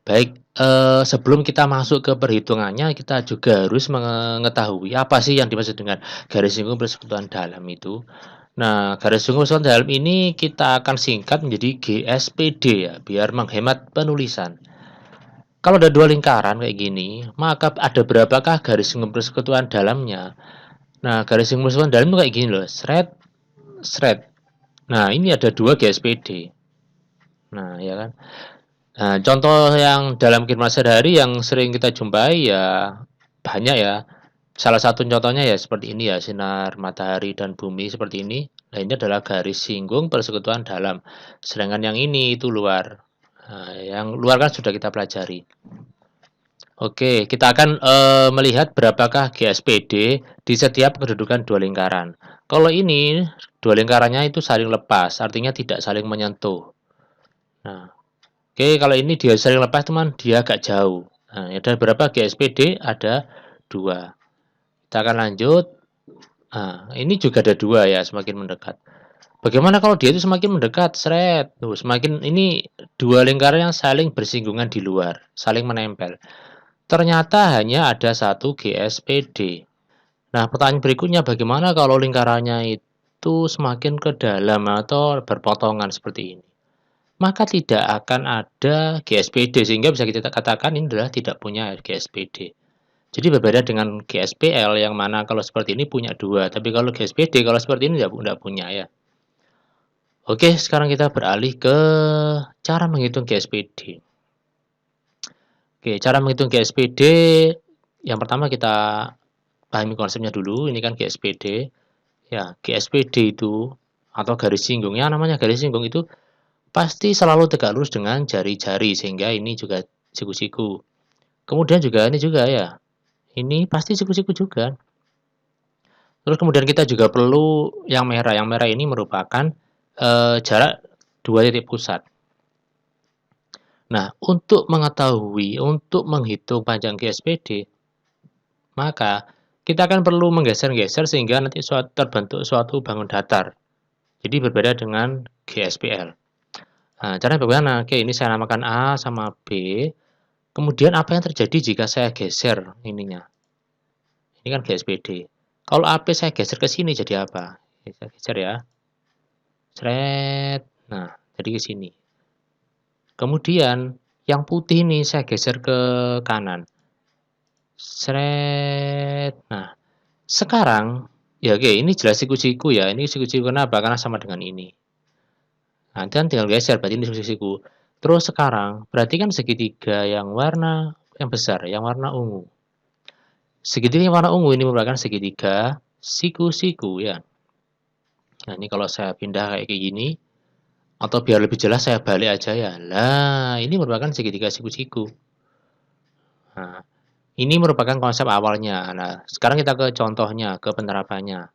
Baik, sebelum kita masuk ke perhitungannya, kita juga harus mengetahui apa sih yang dimaksud dengan garis singgung persekutuan dalam itu. Nah, garis singgung persekutuan dalam ini kita akan singkat menjadi GSPD ya, biar menghemat penulisan. Kalau ada dua lingkaran kayak gini, maka ada berapakah garis singgung persekutuan dalamnya? Nah, garis singgung persekutuan dalam itu kayak gini loh, sret. Nah, ini ada dua GSPD. Nah, ya kan? Nah, contoh yang dalam kehidupan sehari-hari yang sering kita jumpai ya banyak ya. Salah satu contohnya ya seperti ini ya, sinar matahari dan bumi seperti ini. Nah, ini adalah garis singgung persekutuan dalam. Sedangkan yang ini itu luar. Nah, yang luar kan sudah kita pelajari. Oke, kita akan melihat berapakah GSPD di setiap kedudukan dua lingkaran. Kalau ini dua lingkarannya itu saling lepas, artinya tidak saling menyentuh. Nah, oke, kalau ini dia sering lepas teman, dia agak jauh. Nah, ada berapa GSPD? Ada dua. Kita akan lanjut. Nah, ini juga ada dua ya, semakin mendekat. Bagaimana kalau dia itu semakin mendekat? Seret. Tuh, semakin ini dua lingkaran yang saling bersinggungan di luar, saling menempel. Ternyata hanya ada satu GSPD. Nah, pertanyaan berikutnya bagaimana kalau lingkarannya itu semakin ke dalam atau berpotongan seperti ini? Maka tidak akan ada GSPD sehingga bisa kita katakan ini adalah tidak punya GSPD. Jadi berbeda dengan GSPL yang mana kalau seperti ini punya dua, tapi kalau GSPD kalau seperti ini tidak punya ya. Oke, sekarang kita beralih ke cara menghitung GSPD. Oke, cara menghitung GSPD yang pertama kita pahami konsepnya dulu. Ini kan GSPD. Ya, GSPD itu atau garis singgung. Ya, namanya garis singgung itu pasti selalu tegak lurus dengan jari-jari sehingga ini juga siku-siku. Kemudian juga ini juga ya. Ini pasti siku-siku juga. Terus kemudian kita juga perlu yang merah. Yang merah ini merupakan jarak dua titik pusat. Nah, untuk mengetahui, untuk menghitung panjang GSPD, maka kita akan perlu menggeser-geser sehingga nanti terbentuk suatu bangun datar. Jadi berbeda dengan GSPL. Nah, caranya bagaimana? Oke, ini saya namakan A sama B. Kemudian apa yang terjadi jika saya geser ininya? Ini kan GSPD. Kalau AP saya geser ke sini jadi apa? Saya geser ya. Seret. Nah, jadi ke sini. Kemudian yang putih ini saya geser ke kanan. Seret. Nah, sekarang ya oke, ini jelas siku-siku ya. Ini siku-siku kenapa? Karena sama dengan ini. Nah, dan tinggal geser berarti ini siku-siku. Terus sekarang berarti kan segitiga yang warna yang besar, yang warna ungu. Segitiga yang warna ungu ini merupakan segitiga siku-siku ya. Nah, ini kalau saya pindah kayak gini, atau biar lebih jelas saya balik aja ya. Lah, ini merupakan segitiga siku-siku. Nah, ini merupakan konsep awalnya. Nah, sekarang kita ke contohnya, ke penerapannya.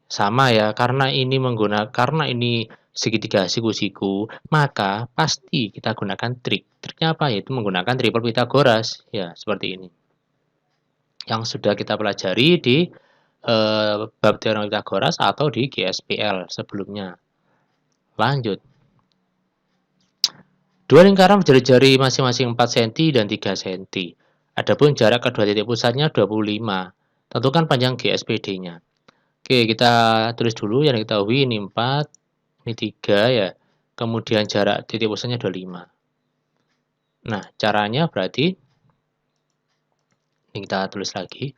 Sama ya, karena ini segitiga siku-siku, maka pasti kita gunakan trik. Triknya apa? Yaitu menggunakan triple Pythagoras. Ya, seperti ini. Yang sudah kita pelajari di bab teorema Pythagoras atau di GSPL sebelumnya. Lanjut. Dua lingkaran berjari-jari masing-masing 4 cm dan 3 cm. Adapun jarak kedua titik pusatnya 25. Tentukan panjang GSPD-nya. Oke, kita tulis dulu yang diketahui ini 4, ini 3 ya. Kemudian jarak titik pusatnya 25. Nah, caranya berarti ini kita tulis lagi.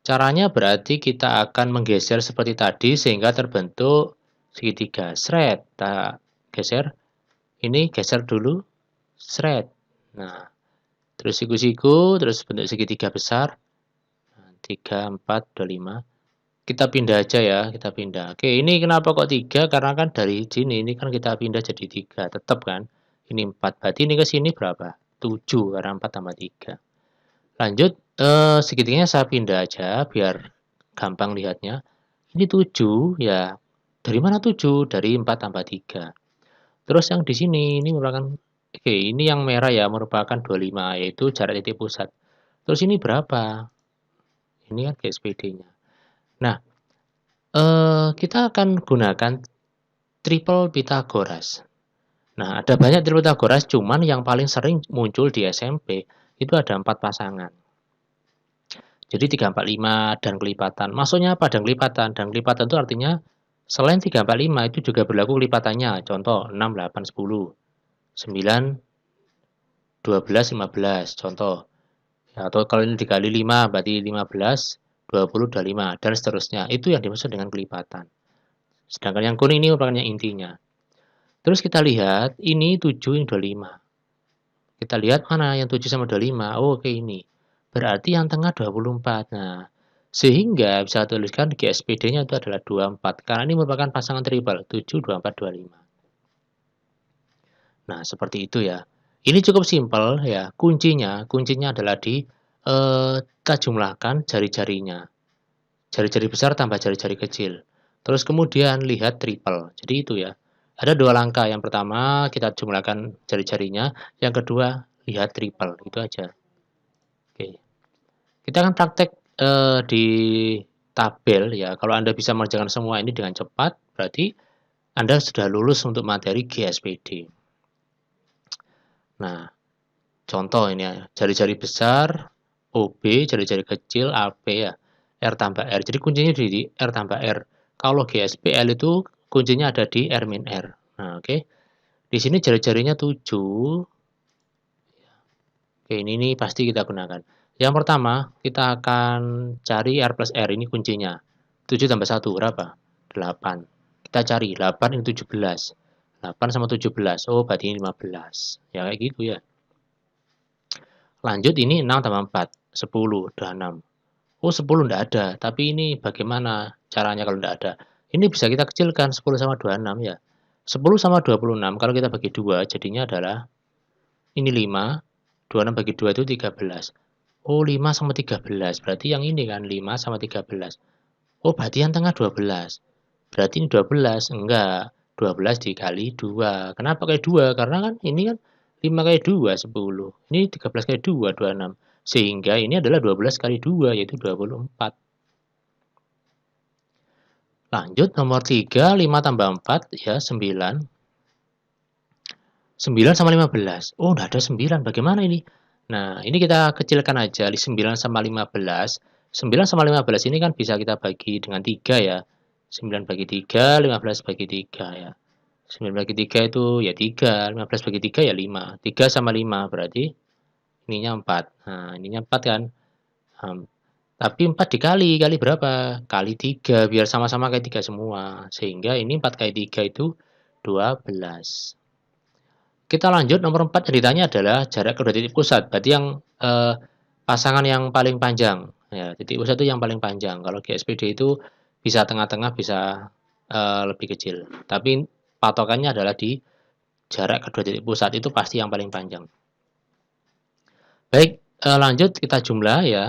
Caranya berarti kita akan menggeser seperti tadi sehingga terbentuk segitiga. Sret. Kita geser. Ini geser dulu. Sret. Nah, terus siku-siku, terus bentuk segitiga besar. 3, 4, 25. Kita pindah aja ya, kita pindah. Oke, ini kenapa kok 3? Karena kan dari sini, ini kan kita pindah jadi 3, tetap kan? Ini 4, berarti ini ke sini berapa? 7, karena 4 tambah 3. Lanjut, segitiganya saya pindah aja, biar gampang lihatnya. Ini 7, ya. Dari mana 7? Dari 4 tambah 3. Terus yang di sini, ini merupakan, oke, ini yang merah ya, merupakan 25, yaitu jarak titik pusat. Terus ini berapa? Ini kan GSPD-nya. Nah, kita akan gunakan triple Pythagoras. Nah, ada banyak teori Pythagoras, cuman yang paling sering muncul di SMP itu ada 4 pasangan. Jadi 3, 4, 5 dan kelipatan. Maksudnya apa dan kelipatan? Dan kelipatan itu artinya selain 3, 4, 5 itu juga berlaku kelipatannya. Contoh 6, 8, 10, 9, 12, 15. Contoh. Ya, atau kalau ini dikali 5 berarti 15, 20, 25 dan seterusnya. Itu yang dimaksud dengan kelipatan. Sedangkan yang kuning ini merupakan yang intinya. Terus kita lihat ini 7 ini 25. Kita lihat mana yang 7 sama 25. Oh, oke ini. Berarti yang tengah 24. Nah, sehingga bisa tuliskan GSPD-nya itu adalah 24. Karena ini merupakan pasangan triple. 7, 24, 25. Nah, seperti itu ya. Ini cukup simpel ya. Kuncinya adalah kita jumlahkan jari-jarinya. Jari-jari besar tambah jari-jari kecil. Terus kemudian lihat triple. Jadi itu ya. Ada 2 langkah. Yang pertama kita jumlahkan jari-jarinya. Yang kedua lihat triple. Itu aja. Oke. Kita akan praktek di tabel ya. Kalau Anda bisa mengerjakan semua ini dengan cepat, berarti Anda sudah lulus untuk materi GSPD. Nah, contoh ini ya. Jari-jari besar, OB, jari-jari kecil, AP ya. R tambah R. Jadi kuncinya di R tambah R. Kalau GSPL itu kuncinya ada di R min R. Nah, oke. Di sini jari-jarinya 7. Oke, ini pasti kita gunakan. Yang pertama, kita akan cari R plus R. Ini kuncinya. 7 tambah 1 berapa? 8. Kita cari 8 ini 17. 8 sama 17. Oh, berarti ini 15. Ya, kayak gitu ya. Lanjut ini 6 tambah 4. 10. Udah 6. Oh, 10 enggak ada. Tapi ini bagaimana caranya kalau enggak ada? Ini bisa kita kecilkan 10 sama 26 ya. 10 sama 26 kalau kita bagi 2 jadinya adalah ini 5. 26 bagi 2 itu 13. Oh, 5 sama 13. Berarti yang ini kan 5 sama 13. Oh, berarti yang tengah 12. Berarti ini 12. Enggak. 12 dikali 2. Kenapa kali 2? Karena kan ini kan 5 kali 2, 10. Ini 13 kali 2, 26. Sehingga ini adalah 12 kali 2, yaitu 24. Lanjut, nomor 3, 5 tambah 4, ya 9. 9 sama 15. Oh, udah ada 9. Bagaimana ini? Nah, ini kita kecilkan aja. 9 sama 15. 9 sama 15 ini kan bisa kita bagi dengan 3 ya. 9 bagi 3, 15 bagi 3 ya. 9 bagi 3 itu ya 3. 15 bagi 3 ya 5. 3 sama 5 berarti ininya 4. Nah, ininya 4 kan. Tapi 4 dikali. Kali berapa? Kali 3. Biar sama-sama kayak 3 semua. Sehingga ini 4 kali 3 itu 12. Kita lanjut nomor 4 yang ditanya adalah jarak kedua titik pusat. Berarti yang pasangan yang paling panjang. Ya, titik pusat itu yang paling panjang. Kalau GSPD itu bisa tengah-tengah, bisa lebih kecil. Tapi patokannya adalah di jarak kedua titik pusat itu pasti yang paling panjang. Baik, lanjut kita jumlah ya.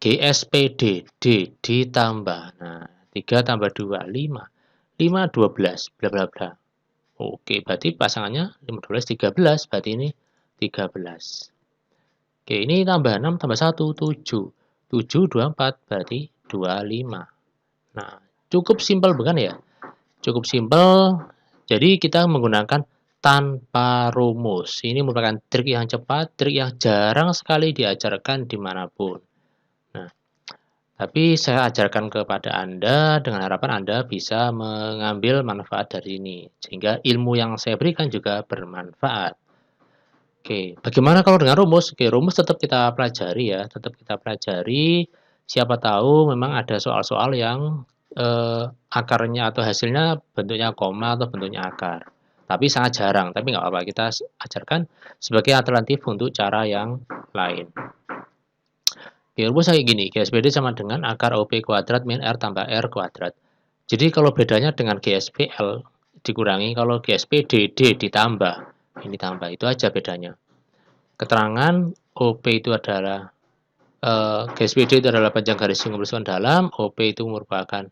GSPD D ditambah. Nah, 3 tambah 2 5. 5 12 bla bla bla. Oke, berarti pasangannya 15, 13, berarti ini 13. Oke, ini tambah 6, tambah 1, 7. 7, 24, berarti 25. Nah, cukup simpel bukan ya? Cukup simpel, jadi kita menggunakan tanpa rumus. Ini merupakan trik yang cepat, trik yang jarang sekali diajarkan dimanapun. Nah, tapi saya ajarkan kepada Anda dengan harapan Anda bisa mengambil manfaat dari ini. Sehingga ilmu yang saya berikan juga bermanfaat. Oke, bagaimana kalau dengan rumus? Oke, rumus tetap kita pelajari ya. Tetap kita pelajari. Siapa tahu memang ada soal-soal yang akarnya atau hasilnya bentuknya koma atau bentuknya akar. Tapi sangat jarang. Tapi nggak apa-apa. Kita ajarkan sebagai alternatif untuk cara yang lain. Rumus kayak gini, GSPD sama dengan akar OP kuadrat min R tambah R kuadrat. Jadi kalau bedanya dengan GSPL dikurangi, kalau GSPD D ditambah, ini tambah, itu aja bedanya. Keterangan OP itu adalah, GSPD itu adalah panjang garis yang berlurusan dalam, OP itu merupakan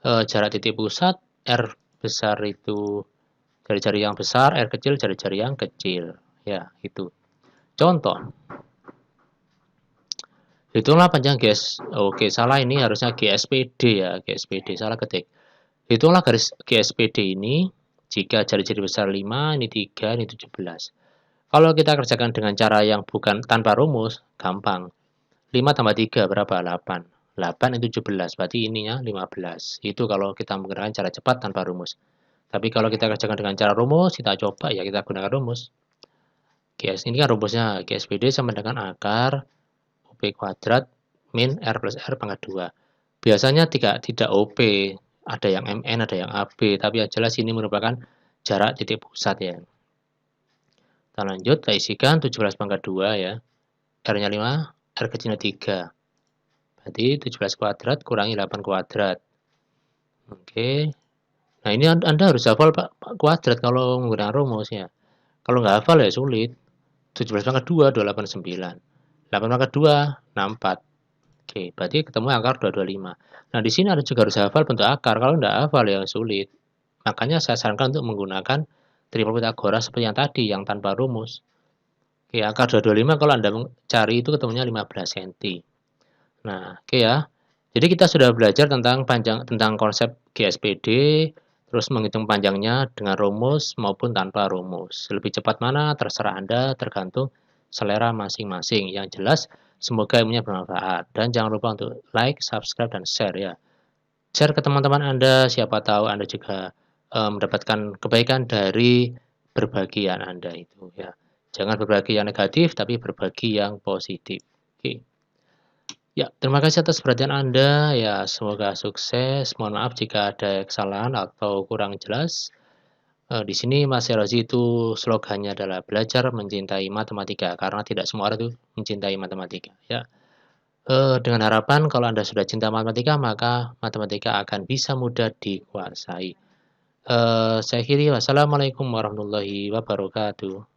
jarak titik pusat, R besar itu jari-jari yang besar, R kecil jari-jari yang kecil. Ya, itu. Contoh. Hitunglah panjang GS. Oke, salah ini harusnya GSPD ya, GSPD salah ketik. Hitunglah garis GSPD ini Jika jari-jari besar 5, ini 3, ini 17. Kalau kita kerjakan dengan cara yang bukan tanpa rumus, gampang. 5 tambah 3 berapa? 8. 8 ini 17, berarti ininya 15. Itu kalau kita menggunakan cara cepat tanpa rumus. Tapi kalau kita kerjakan dengan cara rumus, kita coba ya kita gunakan rumus. Ini kan rumusnya, GSPD sama dengan akar OP kuadrat min R plus R pangkat 2. Biasanya tidak OP, ada yang MN, ada yang AB, tapi yang jelas ini merupakan jarak titik pusat ya. Kita lanjut, kita isikan 17 pangkat 2 ya. R-nya 5, R kecilnya 3. Berarti 17 kuadrat kurangi 8 kuadrat. Oke. Nah, ini Anda harus hafal Pak kuadrat kalau menggunakan rumus ya. Kalau nggak hafal ya sulit. 17 pangkat 2, 289. 8 pangkat 2, 64. Oke, berarti ketemu akar 225. Nah, di sini Anda juga harus hafal bentuk akar. Kalau nggak hafal ya sulit. Makanya saya sarankan untuk menggunakan triple Pythagoras seperti yang tadi, yang tanpa rumus. Oke, akar 225 kalau Anda cari itu ketemunya 15 cm. Nah, oke ya. Jadi kita sudah belajar tentang konsep GSPD, terus menghitung panjangnya dengan rumus maupun tanpa rumus. Lebih cepat mana terserah Anda, tergantung selera masing-masing. Yang jelas semoga ilmunya bermanfaat dan jangan lupa untuk like, subscribe dan share ya. Share ke teman-teman Anda, siapa tahu Anda juga mendapatkan kebaikan dari berbagian Anda itu ya. Jangan berbagi yang negatif tapi berbagi yang positif. Oke. Ya, terima kasih atas perhatian Anda. Ya, semoga sukses. Mohon maaf jika ada kesalahan atau kurang jelas. Di sini Mas Herozi itu slogannya adalah belajar mencintai matematika karena tidak semua orang itu mencintai matematika. Ya, dengan harapan kalau Anda sudah cinta matematika maka matematika akan bisa mudah dikuasai. Saya akhiri wassalamualaikum warahmatullahi wabarakatuh.